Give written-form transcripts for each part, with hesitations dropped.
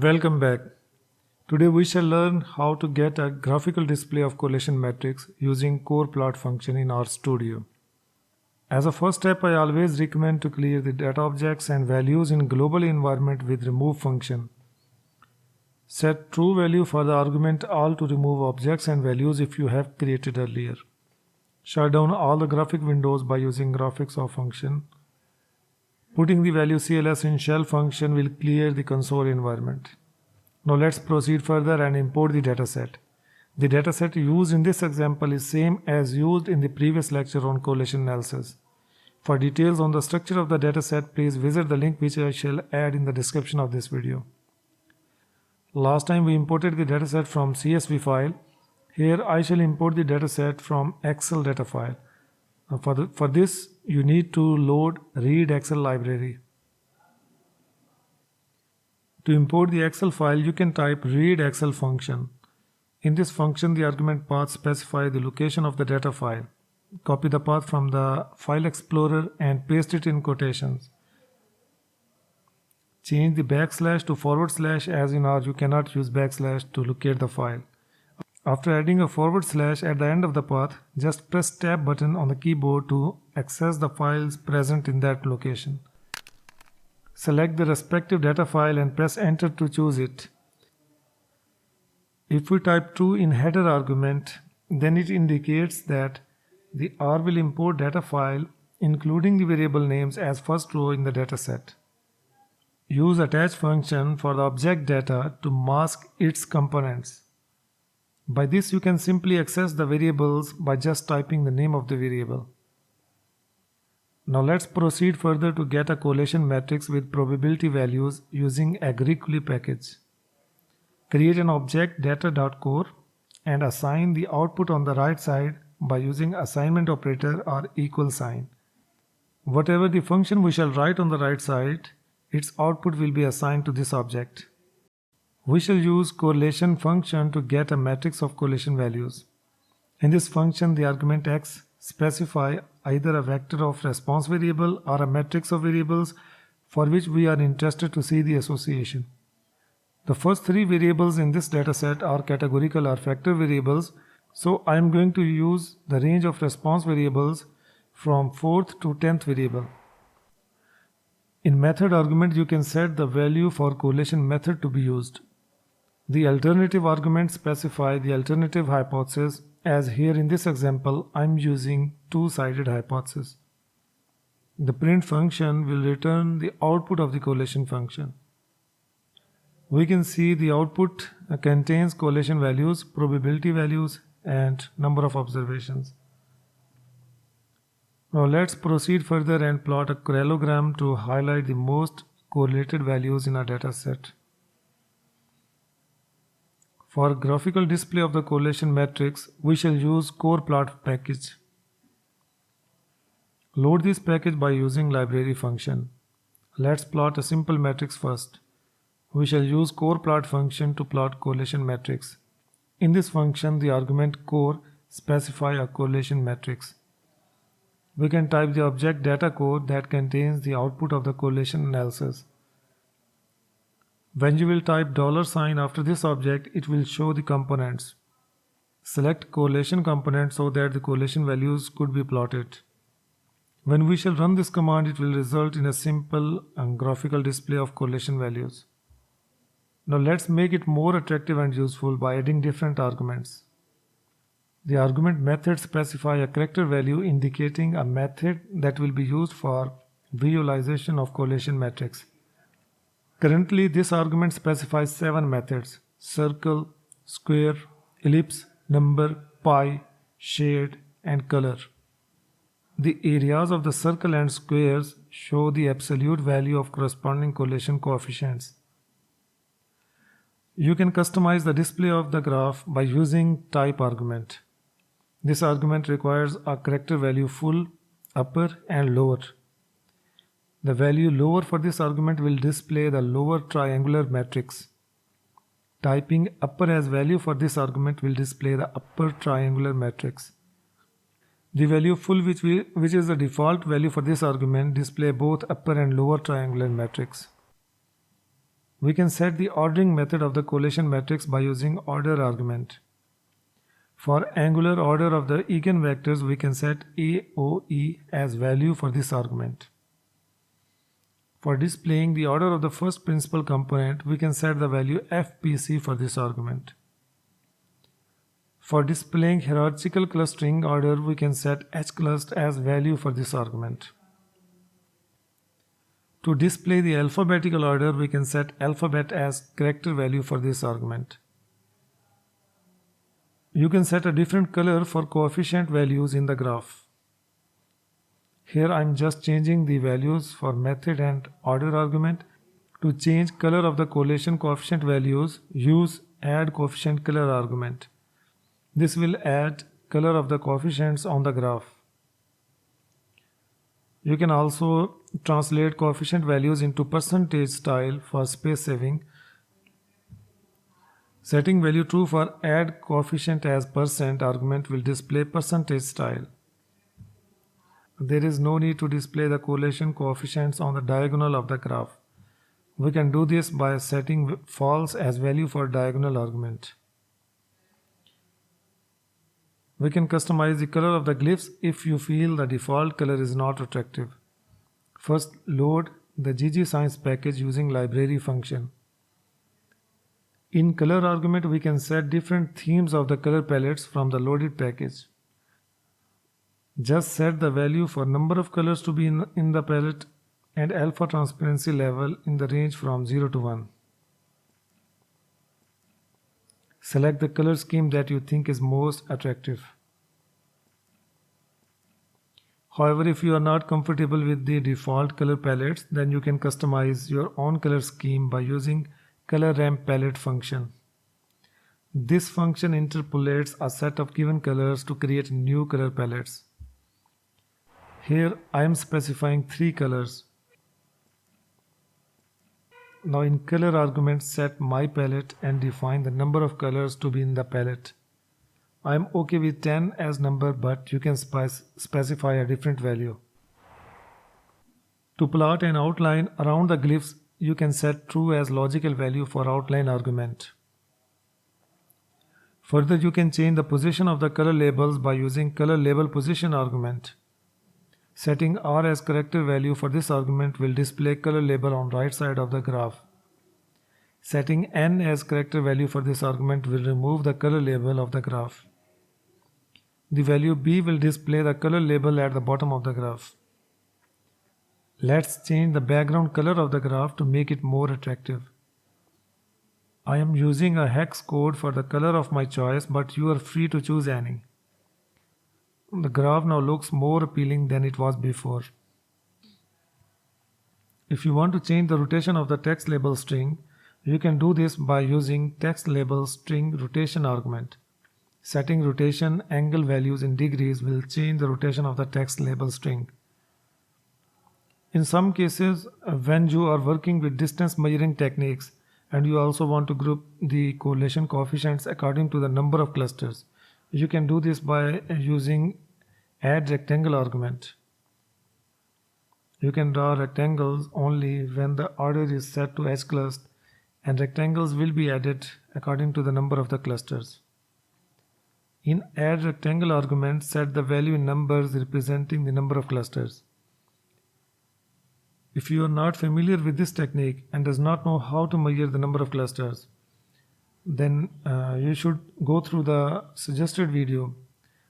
Welcome back. Today we shall learn how to get a graphical display of correlation matrix using core plot function in RStudio. As a first step, I always recommend to clear the data objects and values in global environment with remove function. Set true value for the argument all to remove objects and values if you have created earlier. Shut down all the graphic windows by using graphics of function. Putting the value CLS in shell function will clear the console environment. Now let's proceed further and import the dataset. The dataset used in this example is same as used in the previous lecture on correlation analysis. For details on the structure of the dataset, please visit the link which I shall add in the description of this video. Last time we imported the dataset from CSV file. Here I shall import the dataset from Excel data file. For this you need to load read Excel library. To import the Excel file, you can type read Excel function. In this function, the argument path specify the location of the data file. Copy the path from the file explorer and paste it in quotations. Change the backslash to forward slash, as in R you cannot use backslash to locate the file. After adding a forward slash at the end of the path, just press tab button on the keyboard to access the files present in that location. Select the respective data file and press enter to choose it. If we type true in header argument, then it indicates that the R will import data file including the variable names as first row in the dataset. Use attach function for the object data to mask its components. By this you can simply access the variables by just typing the name of the variable. Now let's proceed further to get a correlation matrix with probability values using agriculi package. Create an object data.core and assign the output on the right side by using assignment operator or equal sign. Whatever the function we shall write on the right side, its output will be assigned to this object. We shall use correlation function to get a matrix of correlation values. In this function, the argument x specify either a vector of response variable or a matrix of variables for which we are interested to see the association. The first three variables in this dataset are categorical or factor variables, so I am going to use the range of response variables from 4th to 10th variable. In method argument, you can set the value for correlation method to be used. The alternative arguments specify the alternative hypothesis, as here in this example I am using two-sided hypothesis. The print function will return the output of the correlation function. We can see the output contains correlation values, probability values, and number of observations. Now let's proceed further and plot a parallelogram to highlight the most correlated values in our dataset. For graphical display of the correlation matrix, we shall use core plot package. Load this package by using library function. Let's plot a simple matrix first. We shall use core plot function to plot correlation matrix. In this function, the argument core specify a correlation matrix. We can type the object data code that contains the output of the correlation analysis. When you will type $sign after this object, it will show the components. Select correlation component so that the correlation values could be plotted. When we shall run this command, it will result in a simple and graphical display of correlation values. Now let's make it more attractive and useful by adding different arguments. The argument method specify a character value indicating a method that will be used for visualization of correlation matrix. Currently, this argument specifies 7 methods: circle, square, ellipse, number, pie, shade, and color. The areas of the circle and squares show the absolute value of corresponding correlation coefficients. You can customize the display of the graph by using type argument. This argument requires a character value full, upper, and lower. The value lower for this argument will display the lower triangular matrix. Typing upper as value for this argument will display the upper triangular matrix. The value full, which is the default value for this argument, display both upper and lower triangular matrix. We can set the ordering method of the correlation matrix by using order argument. For angular order of the eigenvectors, we can set AOE as value for this argument. For displaying the order of the first principal component, we can set the value FPC for this argument. For displaying hierarchical clustering order, we can set HClust as value for this argument. To display the alphabetical order, we can set alphabet as character value for this argument. You can set a different color for coefficient values in the graph. Here I am just changing the values for method and order argument. To change color of the correlation coefficient values, use add coefficient color argument. This will add color of the coefficients on the graph. You can also translate coefficient values into percentage style for space saving. Setting value true for add coefficient as percent argument will display percentage style. There is no need to display the correlation coefficients on the diagonal of the graph. We can do this by setting false as value for diagonal argument. We can customize the color of the glyphs if you feel the default color is not attractive. First, load the ggScience package using library function. In color argument, we can set different themes of the color palettes from the loaded package. Just set the value for number of colors to be in the palette and alpha transparency level in the range from 0 to 1. Select the color scheme that you think is most attractive. However, if you are not comfortable with the default color palettes, then you can customize your own color scheme by using color ramp palette function. This function interpolates a set of given colors to create new color palettes. Here I am specifying 3 colors. Now in color argument, set my palette and define the number of colors to be in the palette. I am okay with 10 as number, but you can specify a different value. To plot an outline around the glyphs, you can set true as logical value for outline argument. Further, you can change the position of the color labels by using color label position argument. Setting R as character value for this argument will display color label on right side of the graph. Setting N as character value for this argument will remove the color label of the graph. The value B will display the color label at the bottom of the graph. Let's change the background color of the graph to make it more attractive. I am using a hex code for the color of my choice, but you are free to choose any. The graph now looks more appealing than it was before. If you want to change the rotation of the text label string, you can do this by using text label string rotation argument. Setting rotation angle values in degrees will change the rotation of the text label string. In some cases, when you are working with distance measuring techniques and you also want to group the correlation coefficients according to the number of clusters, you can do this by using add rectangle argument. You can draw rectangles only when the order is set to HClust, and rectangles will be added according to the number of the clusters. In add rectangle argument, set the value in numbers representing the number of clusters. If you are not familiar with this technique and does not know how to measure the number of clusters, then you should go through the suggested video.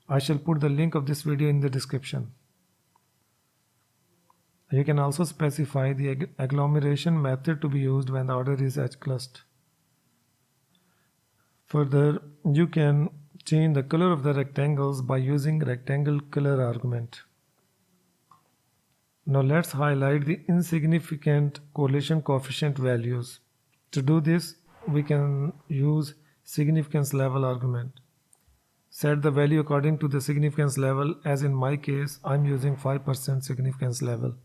I shall put the link of this video in the description. You can also specify the agglomeration method to be used when the order is HClust. Further, you can change the color of the rectangles by using rectangle color argument. Now let's highlight the insignificant correlation coefficient values. To do this, we can use significance level argument. Set the value according to the significance level, as in my case, I'm using 5% significance level.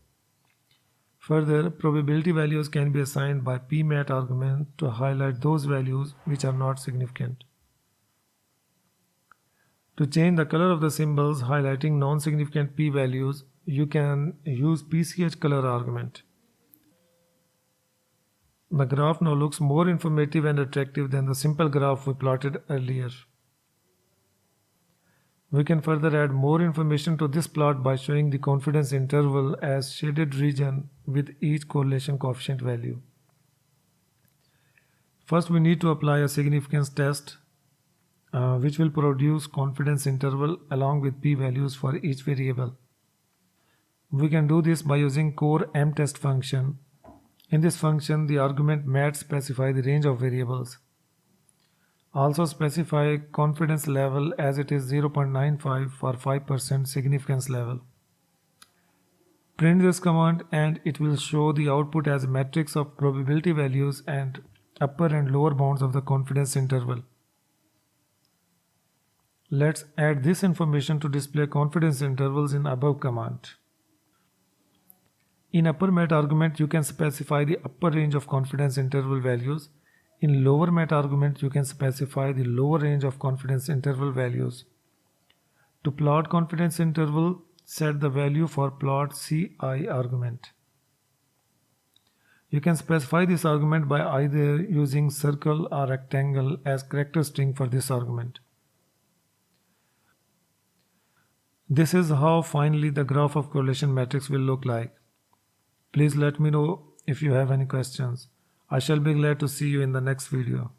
Further, probability values can be assigned by pmat argument to highlight those values which are not significant. To change the color of the symbols highlighting non-significant p values, you can use pch color argument. The graph now looks more informative and attractive than the simple graph we plotted earlier. We can further add more information to this plot by showing the confidence interval as shaded region with each correlation coefficient value. First, we need to apply a significance test which will produce confidence interval along with p-values for each variable. We can do this by using core mtest function. In this function, the argument mat specify the range of variables. Also specify confidence level as it is 0.95 for 5% significance level. Print this command and it will show the output as a matrix of probability values and upper and lower bounds of the confidence interval. Let's add this information to display confidence intervals in above command. In upper mat argument, you can specify the upper range of confidence interval values. In lower mat argument, you can specify the lower range of confidence interval values. To plot confidence interval, set the value for plot Ci argument. You can specify this argument by either using circle or rectangle as character string for this argument. This is how finally the graph of correlation matrix will look like. Please let me know if you have any questions. I shall be glad to see you in the next video.